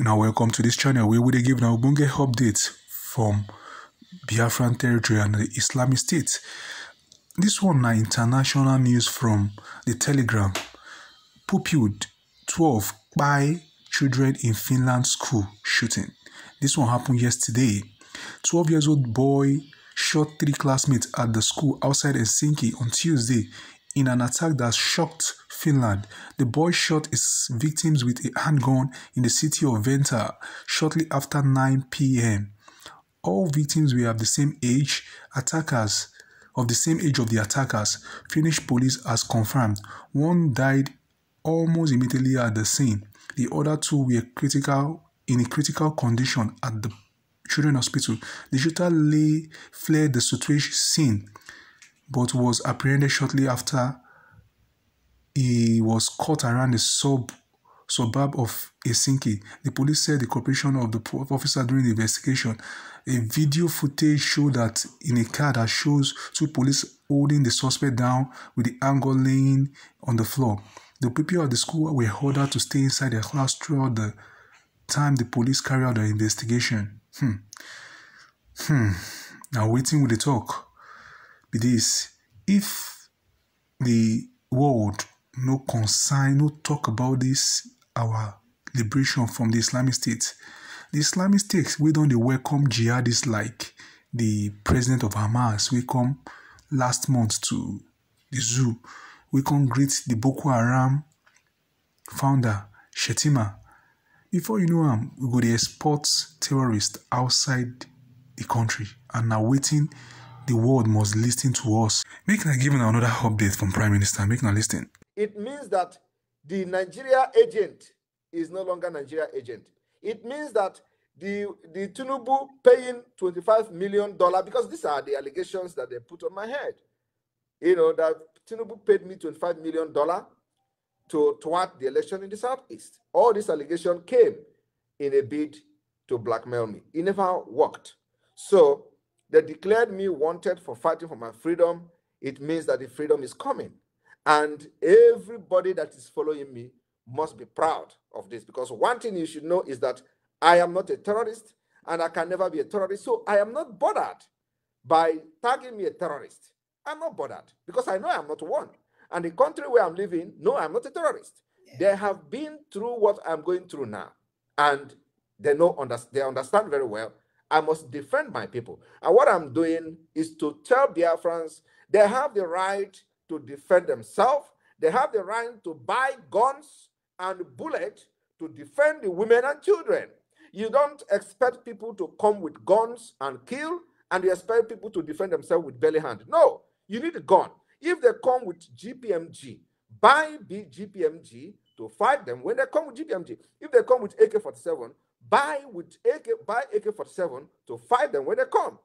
Now welcome to this channel where we give now bunge updates from Biafran territory and the Islamic State. This one na international news from the Telegram. Pupiled 12 by children in Finland school shooting. This one happened yesterday. 12-year-old boy shot 3 classmates at the school outside Helsinki on Tuesday in an attack that shocked Finland. The boy shot his victims with a handgun in the city of Ãttack shortly after 9 p.m. All victims were of the same age. Of the same age of the attackers. Finnish police has confirmed. One died almost immediately at the scene. The other 2 were in a critical condition at the children's hospital. The shooter fled the situation scene, but was apprehended shortly after. He was caught around the suburb of Helsinki. The police said the cooperation of the officer during the investigation. A video footage showed that in a car that shows 2 police holding the suspect down with the angle laying on the floor. The people at the school were ordered to stay inside their class throughout the time the police carried out the investigation. Now waiting with the talk be this. If the world no talk about this, our liberation from the Islamic State. The Islamic State, we don't welcome jihadists like the president of Hamas. We come last month to the zoo. We can greet the Boko Haram founder, Shetima. Before you know him, we go to export terrorists outside the country. And now waiting, the world must listen to us. Make na give another update from Prime Minister. Make na listen. It means that the Nigeria agent is no longer Nigeria agent. It means that the Tinubu paying $25 million, because these are the allegations that they put on my head. You know, that Tinubu paid me $25 million to thwart the election in the Southeast. All this allegation came in a bid to blackmail me. It never worked. So they declared me wanted for fighting for my freedom. It means that the freedom is coming. And everybody that is following me must be proud of this, because one thing you should know is that I am not a terrorist and I can never be a terrorist. So I am not bothered by tagging me a terrorist. I'm not bothered because I know I'm not one. And the country where I'm living, no, I'm not a terrorist. Yeah. They have been through what I'm going through now. And they understand very well I must defend my people. And what I'm doing is to tell Biafrans they have the right to defend themselves. They have the right to buy guns and bullets to defend the women and children. You don't expect people to come with guns and kill, and you expect people to defend themselves with belly hand. No, you need a gun. If they come with GPMG, buy GPMG to fight them when they come with GPMG. If they come with AK-47, buy AK-47 to fight them when they come.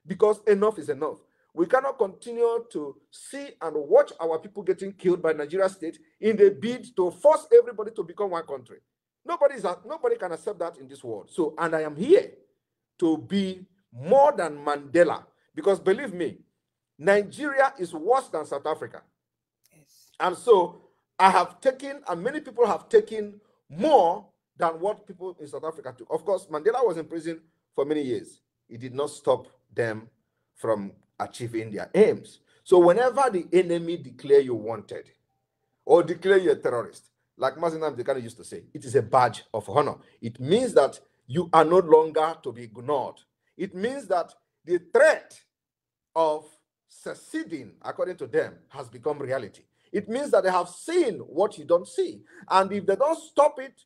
Because enough is enough. We cannot continue to see and watch our people getting killed by Nigeria state in the bid to force everybody to become one country. Nobody can accept that in this world. So, and I am here to be more than Mandela, because believe me, Nigeria is worse than South Africa. Yes. And so I have taken, and many people have taken more than what people in South Africa took. Of course, Mandela was in prison for many years. It did not stop them from achieving their aims. So whenever the enemy declare you wanted or declare you a terrorist, like Mazinam Dekano used to say, it is a badge of honor. It means that you are no longer to be ignored. It means that the threat of seceding, according to them, has become reality. It means that they have seen what you don't see. And if they don't stop it,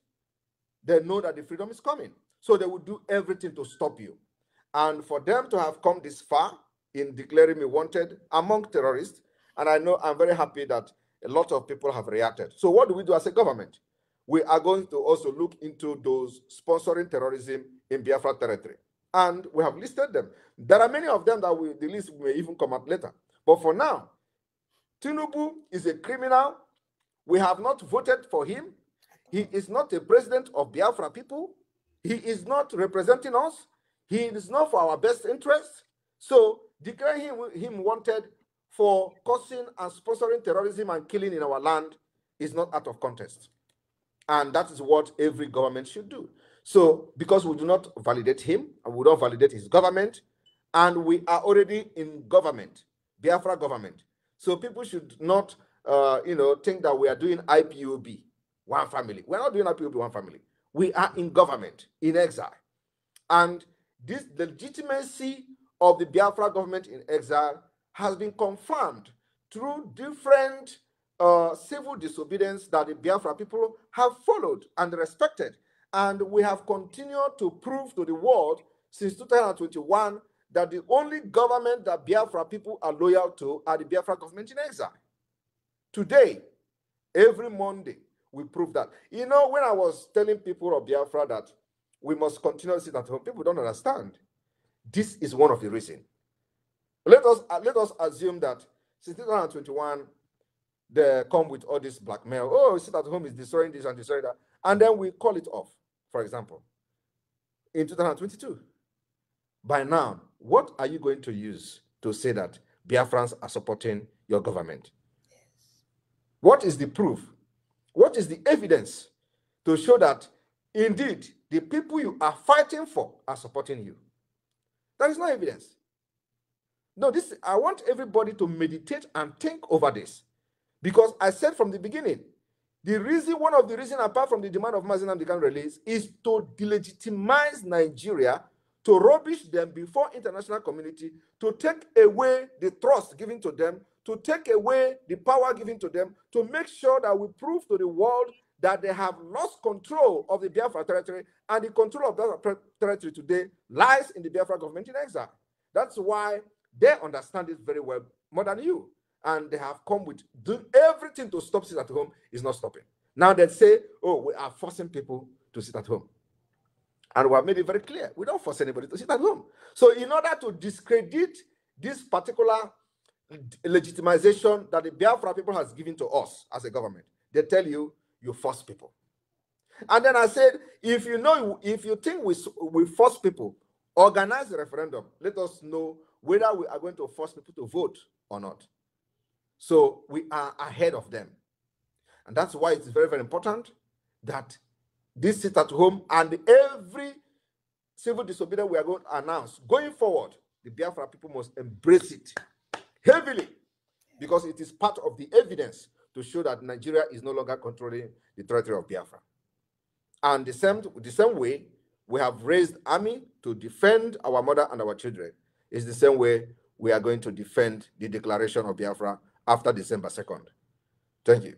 they know that the freedom is coming. So they will do everything to stop you. And for them to have come this far in declaring me wanted among terrorists, and I know I'm very happy that a lot of people have reacted. So what do we do as a government? We are going to also look into those sponsoring terrorism in Biafra territory. And we have listed them. There are many of them that the list may even come out later. But for now, Tinubu is a criminal. We have not voted for him. He is not a president of Biafra people. He is not representing us. He is not for our best interest. So declaring him wanted for causing and sponsoring terrorism and killing in our land is not out of contest. And that is what every government should do. So, because we do not validate him, and we don't validate his government, and we are already in government, Biafra government. So people should not, think that we are doing IPOB, one family. We're not doing IPOB, one family. We are in government, in exile. And this legitimacy of the Biafra government in exile has been confirmed through different civil disobedience that the Biafra people have followed and respected. And we have continued to prove to the world since 2021 that the only government that Biafra people are loyal to are the Biafra government in exile. Today, every Monday, we prove that. You know, when I was telling people of Biafra that we must continue to sit at home, people don't understand. This is one of the reasons. Let us assume that since 2021, they come with all this blackmail. Oh, sit at home is destroying this and destroying that. And then we call it off, for example, in 2022. By now, what are you going to use to say that Biafrans are supporting your government? What is the proof? What is the evidence to show that indeed the people you are fighting for are supporting you? There is no evidence. No, I want everybody to meditate and think over this. Because I said from the beginning, one of the reasons, apart from the demand of Mazi Nnamdi Kanu release, is to delegitimize Nigeria, to rubbish them before international community, to take away the trust given to them, to take away the power given to them, to make sure that we prove to the world that they have lost control of the Biafra territory, and the control of Biafra territory today lies in the Biafra government in exile. That's why they understand it very well, more than you. And they have come with doing everything to stop sit at home is not stopping. Now they say, oh, we are forcing people to sit at home. And we have made it very clear, we don't force anybody to sit at home. So in order to discredit this particular legitimization that the Biafra people has given to us as a government, they tell you, you force people. And then I said, if you think we force people, organize a referendum. Let us know whether we are going to force people to vote or not. So we are ahead of them. And that's why it's very, very important that this sit at home and every civil disobedience we are going to announce going forward, the Biafra people must embrace it heavily, because it is part of the evidence to show that Nigeria is no longer controlling the territory of Biafra. And the same way we have raised army to defend our mother and our children is the same way we are going to defend the declaration of Biafra after December 2nd. Thank you.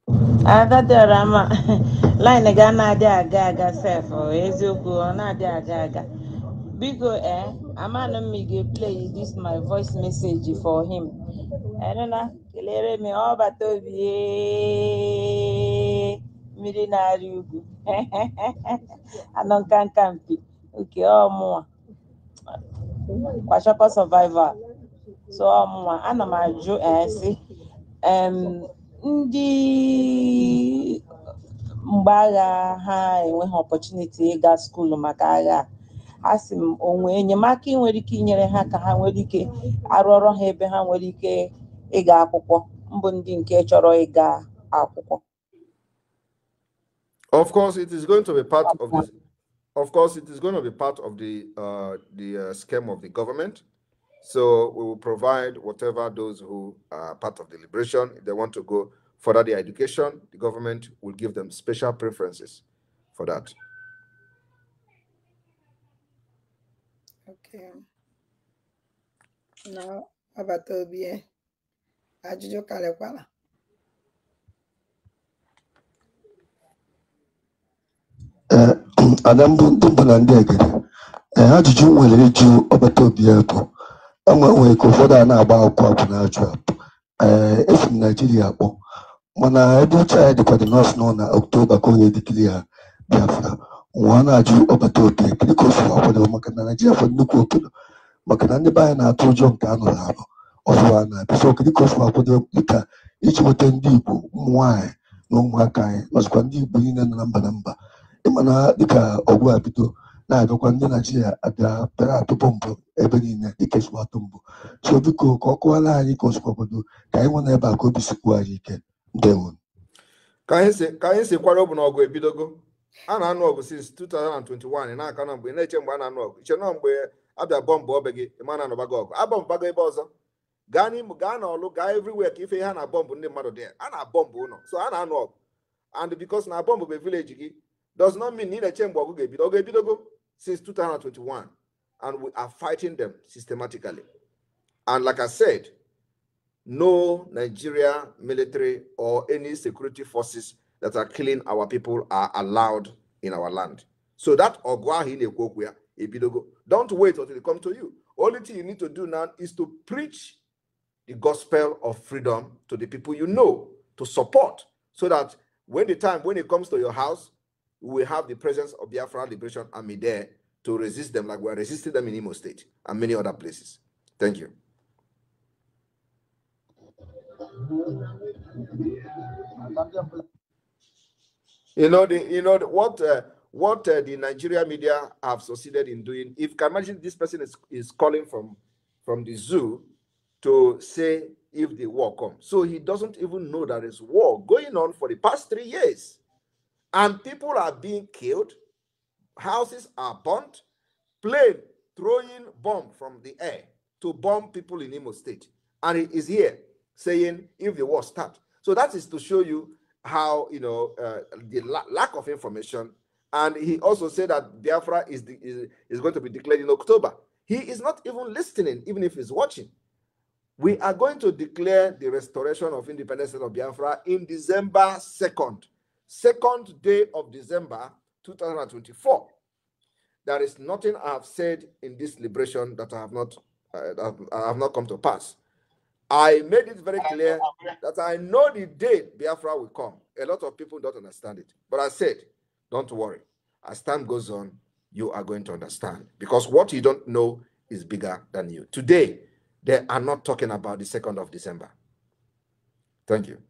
Rama line Ghana aga self or Ezeoku na aga. Bigo Amana me play this my voice message for him. I don't know. Kelere me all but Mirinari Ugu. Anon can campi. Okay, more. Kwashapa survivor. So ana maju see ndị mgbagha ha enweghị opportunity ịga school maka agha. Asị m onwe enyemaka nwere ike inyere ha ka ha nwere ike arụ ọrụ ha ebe ha nwere ike ịga akwụkwọ mbụ ndị nke chọrọ ịga akwụkwọ. Of course, it is going to be part of this. Of course, it is going to be part of the scheme of the government. So we will provide whatever those who are part of the liberation, if they want to go further their education, the government will give them special preferences for that. Okay. Now, about Toby, Ajujo Kalekwala. Adam Bumbalandeg, Ajuju will read you about Toby. When Kofoda na agba akwụkwọ na ajụ if Nigeria kpọ mana ebe child kwa the north no na October ko ye declare Biafra nwa na ajụ ọbata obi biko fọ akwado maka na Nigeria fọ nnukwu obodo maka na ndị baya na atụ ụjọ nke anọ na abụ ọzọ na biko biko fọ akwado dịka iji nweta ndị Igbo nwaanyị na ụmụaka anyị ọzọkwa ndị Igbo niile na mba ịmana dịka ọgwụ abido na-abịakwa ndị Naijiria abịa bịara atụ bọmbụ ebe niile ikesụ atụ mbụ. So biko ka ọ kọwara anyị ka osikwa obodo ka anyị nwe n'ebe a ka obi sikwuo anyị ike. Ndewo. Ka anyị si kwara ọbụ na ọgụ ebidogo. A na-anụ ọgụ since 2021 na-aka na mgbe na-eche mgbe a na-anụ ọgụ. Iche na mgbe abịa bọmbụ obe gị ma na-anọbago ọgụ. Abọmbụbago ebe ọzọ. Gaa n'Imo, gaa n'Ọlụ, gaa everywhere ka ife ha na bọmbụ ndị mmadụ dị. A na-abọmbụ ụlọ. So a na-anụ ọgụ. And because na bọmbụ bụ village gị does not mean na-eche mgbe ọgụ ga-ebido. Ọgụ ebidogo since 2021. And we are fighting them systematically. And like I said, no Nigeria military or any security forces that are killing our people are allowed in our land. So that don't wait until it comes to you. Only thing you need to do now is to preach the gospel of freedom to the people you know, to support, so that when it comes to your house, we will have the presence of Biafra Liberation Army there to resist them like we're resisting them in Imo State and many other places. Thank you. What the Nigeria media have succeeded in doing. If you can imagine, this person is calling from the zoo to say if the war comes. So he doesn't even know that there's war going on for the past 3 years, and people are being killed, houses are burnt, plane throwing bomb from the air to bomb people in Imo State, and he is here saying if the war starts. So that is to show you how the lack of information. And he also said that Biafra is going to be declared in October. He is not even listening, even if he's watching. We are going to declare the restoration of independence of Biafra in December 2nd, second day of December 2024. There is nothing I have said in this liberation that I have not come to pass. I made it very clear that I know the day Biafra will come. A lot of people don't understand it. But I said, don't worry. As time goes on, you are going to understand. Because what you don't know is bigger than you. Today, they are not talking about the 2nd of December. Thank you.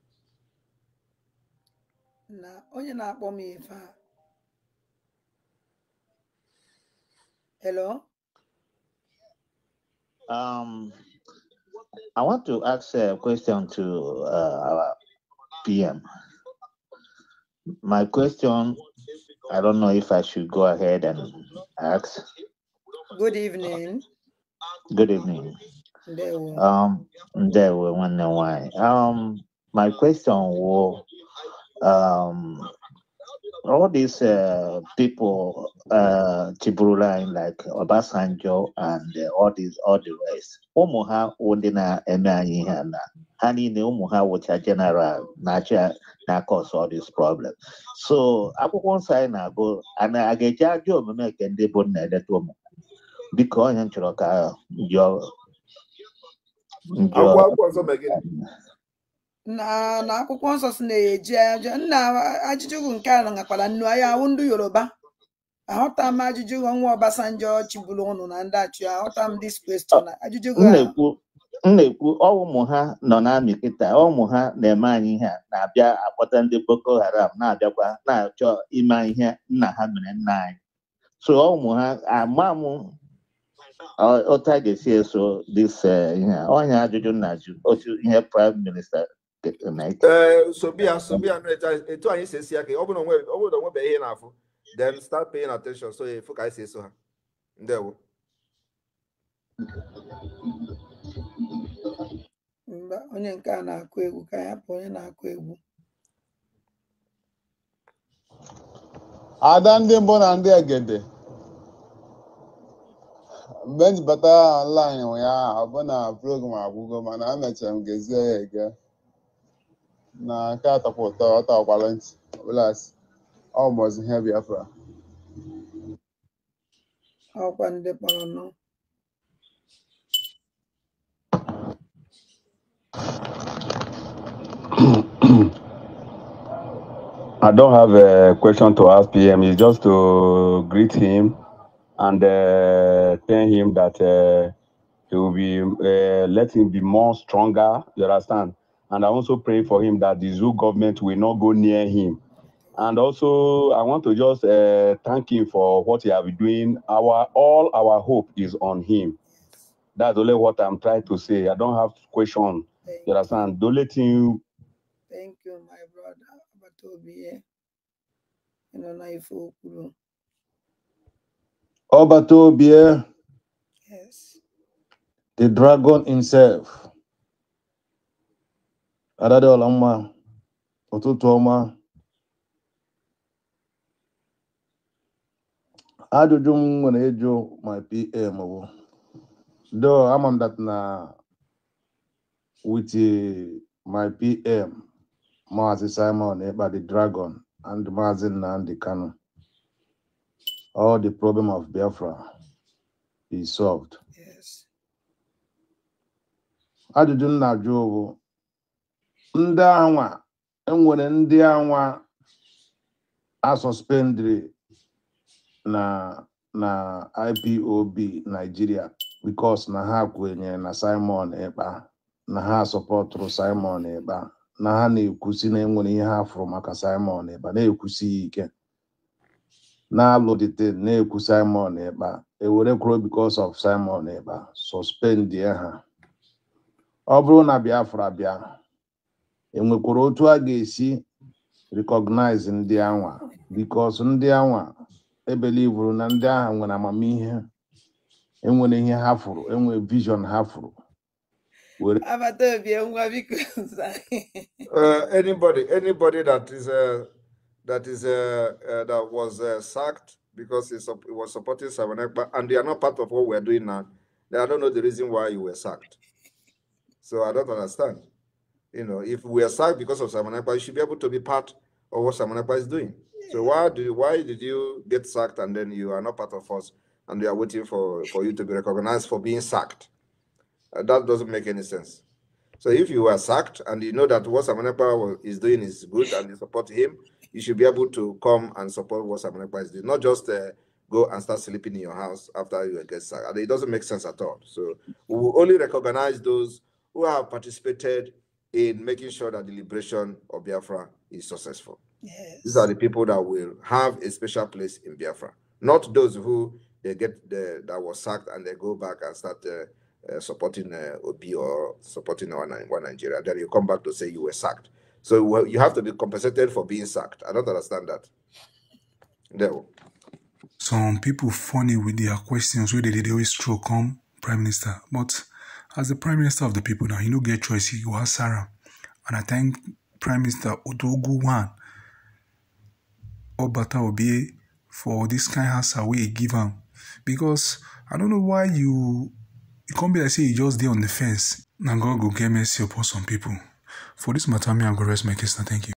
Hello? I want to ask a question to our PM. My question, I don't know if I should go ahead and ask. Good evening. Good evening. There were wonder why. My question was, all these people, Chiburula, like Obasanjo and all the rest, Omoha Odina Emayihana, Hani Omoha, which are general, nature, cause all this problem. So, I one side now go, and I get your job, make and they put that woman. Because I'm your na akwụkwọ nsọ si na-eji aja nna ajụjụ nke a ngakwala nnu ya awụ ndị Yoruba ahụta m ajụjụ nwa Obasanjo chibulu unu na ndị achị ahụta m this question ajụjụ na-ekwu ụmụ ha nọ na amị kịta ụmụ ha na-eme anyị ihe na-abịa akpọta ndị Boko Haram na-abịakwa na-achọ ime ihe nna ha mere nna anyị so ụmụ ha amam otu a ga-esi eso this ihe onye ajụjụ na-ajụ otu ihe Prime Minister etu anyị si esi aka ọ bụrụ na onwebe ihe n'afọ then start paying attention so efu ka anyị si eso ha ndewo onye nke a na-akụ egwu ka ya bụ onye na-akụ egwu ada ndị mbụ na ndị egede mgbe njibata online ụnyaahụ ọ bụ na program agwụgo mana emechara m gezie ya ege na nke atọkwa ụtọ ọ tọkwara ntị ọbụlasị ọ mụzi ihe Biafra ọkwa ndị kpọrọ nọ I don't have a question to ask PM. It's just to greet him and tell him that he will be let him be more stronger. You understand? And I also pray for him that the zoo government will not go near him And also, I want to just thank him for what he has been doing. All our hope is on him. That's only what I'm trying to say. I don't have question. You understand? The only thing. Thank you, my brother. Obatobie, Yes. the dragon himself. Adade Olama, Otutoma. Ajụjụ when I do my PM. Though I'm that na with my PM, Mazi Simon Epka the dragon and Mazi Nnamdi Kanu. All the problem of Biafra is solved. Yes. Ajụjụ na-ajụ bụ ndị anwa enwere ndị anwa a suspended na IPOB Nigeria because na ha kwenye na Simon Epka na ha supportru Simon Epka na ha na-ekwusi na enwere ihe ha fụrụ maka Simon Epka na-ekwusi ike na-alụdite na-ekwu Simon Epka ewerekwuru because of Simon Epka suspend ha. Ọ bụrụ na Biafra bịa enwekwara otu a ga-esi recognize ndị anwa because ndị anwa ebelivuru na ndị agha nwere amamihe enwere ihe ha fụrụ enwere vision ha fụrụ. Anybody that was sacked because he was supporting Simon Epka, and they are not part of what we are doing now. I don't know the reason why you were sacked. So I don't understand. You know, if we are sacked because of Simon Epka, you should be able to be part of what Simon Epka is doing. So why did you get sacked and then you are not part of us and we are waiting for you to be recognized for being sacked? That doesn't make any sense. So if you were sacked and you know that what Simon Epka is doing is good and you support him, you should be able to come and support what Simon Epka is doing, not just go and start sleeping in your house after you get sacked. It doesn't make sense at all. So we will only recognize those who have participated in making sure that the liberation of Biafra is successful. Yes. These are the people that will have a special place in Biafra, not those who that was sacked and they go back and start supporting OB or supporting one Nigeria. Then you come back to say you were sacked. So you have to be compensated for being sacked. I don't understand that. There. Some people funny with their questions where they always throw come Prime Minister, but as the Prime Minister of the people now, he no get choice. He go ask Sarah, and I thank Prime Minister Odogu Obata Obie for this kind of answer we give him, because I don't know why you can't be like say you just there on the fence. Now God go get mercy upon some people. For this matter, me I go rest my case now. Thank you.